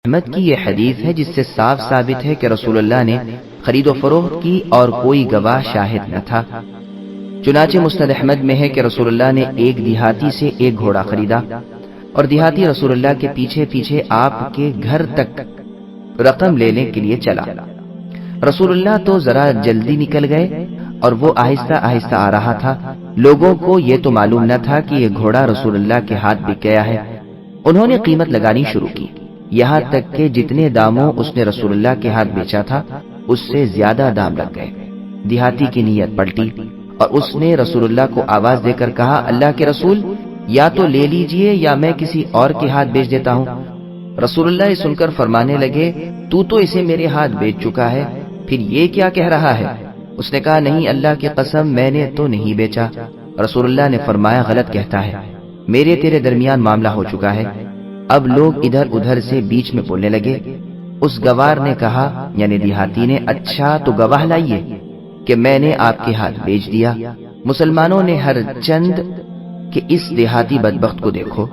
احمد کی یہ حدیث ہے جس سے صاف ثابت ہے کہ رسول اللہ نے خرید و فروخت کی اور کوئی گواہ شاہد نہ تھا۔ چنانچہ مسند احمد میں ہے کہ رسول اللہ نے ایک دیہاتی سے ایک گھوڑا خریدا اور دیہاتی رسول اللہ کے پیچھے پیچھے آپ کے گھر تک رقم لینے کے لیے چلا۔ رسول اللہ تو ذرا جلدی نکل گئے اور وہ آہستہ آہستہ آ رہا تھا۔ لوگوں کو یہ تو معلوم نہ تھا کہ یہ گھوڑا رسول اللہ کے ہاتھ بک گیا ہے۔ انہوں نے قیمت لگانی شروع کی، یہاں تک کہ جتنے داموں اس نے رسول اللہ کے ہاتھ بیچا تھا اس سے زیادہ دام لگ گئے۔ دیہاتی کی نیت پلٹی اور اس نے رسول اللہ کو آواز دے کر کہا، اللہ کے رسول، یا تو لے لیجئے یا میں کسی اور کے ہاتھ بیچ دیتا ہوں۔ رسول اللہ یہ سن کر فرمانے لگے، تو اسے میرے ہاتھ بیچ چکا ہے، پھر یہ کیا کہہ رہا ہے؟ اس نے کہا، نہیں، اللہ کی قسم میں نے تو نہیں بیچا۔ رسول اللہ نے فرمایا، غلط کہتا ہے، میرے تیرے درمیان معاملہ ہو چکا ہے۔ اب لوگ ادھر ادھر سے بیچ میں بولنے لگے۔ اس گوار نے کہا، یعنی دیہاتی نے، اچھا تو گواہ لائیے کہ میں نے آپ کے ہاتھ بیچ دیا۔ مسلمانوں نے ہر چند کہ اس دیہاتی بدبخت کو دیکھو،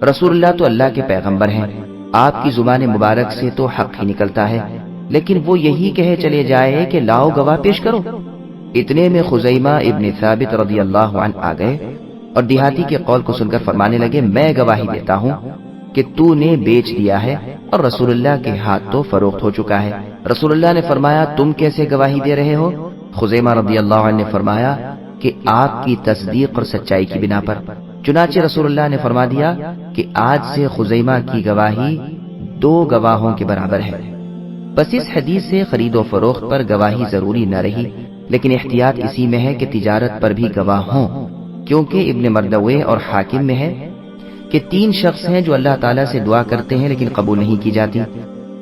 رسول اللہ تو اللہ کے پیغمبر ہیں، آپ کی زبان مبارک سے تو حق ہی نکلتا ہے، لیکن وہ یہی کہے چلے جائے کہ لاؤ گواہ پیش کرو۔ اتنے میں خزیمہ ابن ثابت رضی اللہ عنہ آ گئے اور دیہاتی کے قول کو سن کر فرمانے لگے، میں گواہی دیتا ہوں کہ تو نے بیچ دیا ہے اور رسول اللہ کے ہاتھ تو فروخت ہو چکا ہے۔ رسول اللہ نے فرمایا، تم کیسے گواہی دے رہے ہو؟ خزیمہ رضی اللہ عنہ نے فرمایا کہ آپ کی تصدیق اور سچائی کی بنا پر۔ چنانچہ رسول اللہ نے فرما دیا کہ آج سے خزیمہ کی گواہی 2 گواہوں کے برابر ہے۔ بس اس حدیث سے خرید و فروخت پر گواہی ضروری نہ رہی، لیکن احتیاط اسی میں ہے کہ تجارت پر بھی گواہ ہوں، کیونکہ ابن مردوے اور حاکم میں ہے کہ 3 شخص ہیں جو اللہ تعالیٰ سے دعا کرتے ہیں لیکن قبول نہیں کی جاتی۔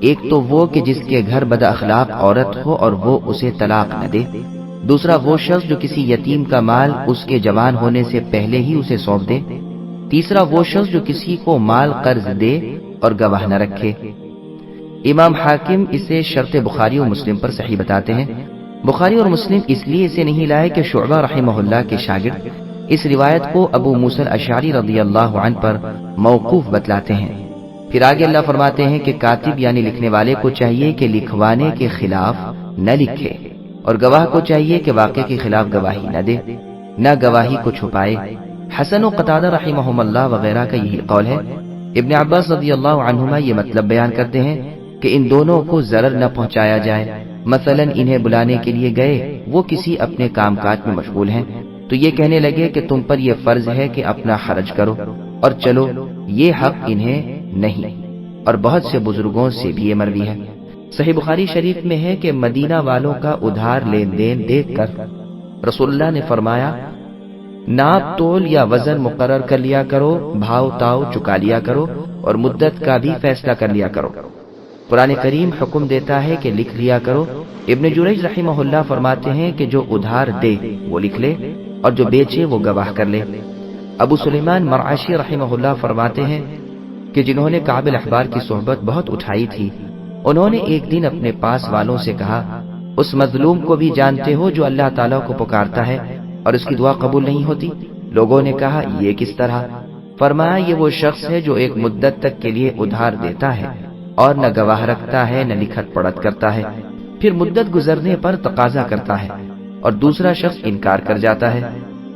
ایک تو وہ کہ جس کے گھر بد اخلاق عورت ہو اور وہ اسے طلاق نہ دے، دوسرا وہ شخص جو کسی یتیم کا مال اس کے جوان ہونے سے پہلے ہی اسے سونپ دے، تیسرا وہ شخص جو کسی کو مال قرض دے اور گواہ نہ رکھے۔ امام حاکم اسے شرط بخاری و مسلم پر صحیح بتاتے ہیں۔ بخاری اور مسلم اس لیے اسے نہیں لائے کہ شعبہ رحمہ اللہ کے شاگرد اس روایت کو ابو موسیٰ الاشعری رضی اللہ عنہ پر موقوف بتلاتے ہیں۔ پھر آگے اللہ فرماتے ہیں کہ کاتب یعنی لکھنے والے کو چاہیے کہ لکھوانے کے خلاف نہ لکھے، اور گواہ کو چاہیے کہ واقعے کے خلاف گواہی نہ دے، نہ گواہی کو چھپائے۔ حسن و قتادہ رحمہم اللہ وغیرہ کا یہی قول ہے۔ ابن عباس رضی اللہ عنہما یہ مطلب بیان کرتے ہیں کہ ان دونوں کو ضرر نہ پہنچایا جائے۔ مثلا انہیں بلانے کے لیے گئے، وہ کسی اپنے کام کاج میں مشغول ہیں، تو یہ کہنے لگے کہ تم پر یہ فرض ہے کہ اپنا خرچ کرو اور چلو، یہ حق انہیں نہیں، اور بہت سے بزرگوں سے بھی یہ مروی ہے۔ صحیح بخاری شریف میں ہے کہ مدینہ والوں کا ادھار لین دین دیکھ کر رسول اللہ نے فرمایا، ناپ تول یا وزن مقرر کر لیا کرو، بھاؤ تاؤ چکا لیا کرو، اور مدت کا بھی فیصلہ کر لیا کرو۔ قرآن کریم حکم دیتا ہے کہ لکھ لیا کرو۔ ابن جریج رحمہ اللہ فرماتے ہیں کہ جو ادھار دے وہ لکھ لے اور جو بیچے وہ گواہ کر لے۔ ابو سلیمان مرعشی رحمہ اللہ فرماتے ہیں کہ جنہوں نے کعب الاحبار کی صحبت بہت اٹھائی تھی، انہوں نے ایک دن اپنے پاس والوں سے کہا، اس مظلوم کو بھی جانتے ہو جو اللہ تعالیٰ کو پکارتا ہے اور اس کی دعا قبول نہیں ہوتی؟ لوگوں نے کہا، یہ کس طرح؟ فرمایا، یہ وہ شخص ہے جو ایک مدت تک کے لیے ادھار دیتا ہے اور نہ گواہ رکھتا ہے نہ لکھت پڑھت کرتا ہے، پھر مدت گزرنے پر تقاضا کرتا ہے اور دوسرا شخص انکار کر جاتا ہے۔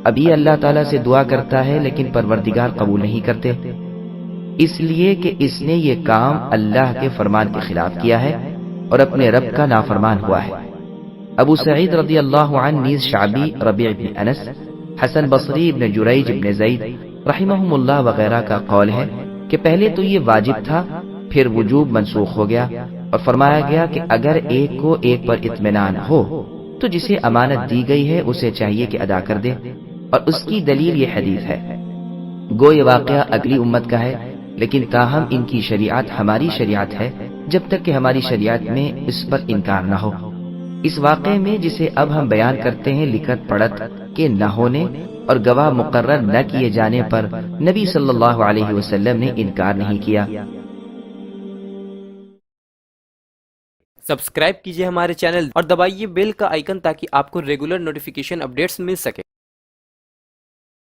اب یہ اللہ تعالیٰ سے دعا کرتا ہے لیکن پروردگار قبول نہیں کرتے، اس لیے کہ اس نے یہ کام اللہ کے فرمان کے خلاف کیا ہے اور اپنے رب کا نافرمان ہوا ہے۔ ابو سعید رضی اللہ عنہ نیز شعبی، ربیع بن انس، حسن بصری، ابن جریج ابن زید رحمہم اللہ وغیرہ کا قول ہے کہ پہلے تو یہ واجب تھا، پھر وجوب منسوخ ہو گیا اور فرمایا گیا کہ اگر ایک کو ایک پر اطمینان ہو تو جسے امانت دی گئی ہے اسے چاہیے کہ ادا کر دے، اور اس کی دلیل یہ حدیث ہے۔ گو یہ واقعہ اگلی امت کا ہے، لیکن تاہم ان کی شریعت ہماری شریعت ہے جب تک کہ ہماری شریعت میں اس پر انکار نہ ہو۔ اس واقعے میں جسے اب ہم بیان کرتے ہیں، لکھت پڑھت کے نہ ہونے اور گواہ مقرر نہ کیے جانے پر نبی صلی اللہ علیہ وسلم نے انکار نہیں کیا۔ سبسکرائب کیجئے ہمارے چینل اور دبائیے بیل کا آئیکن تاکہ آپ کو ریگولر نوٹیفیکیشن اپڈیٹس مل سکے۔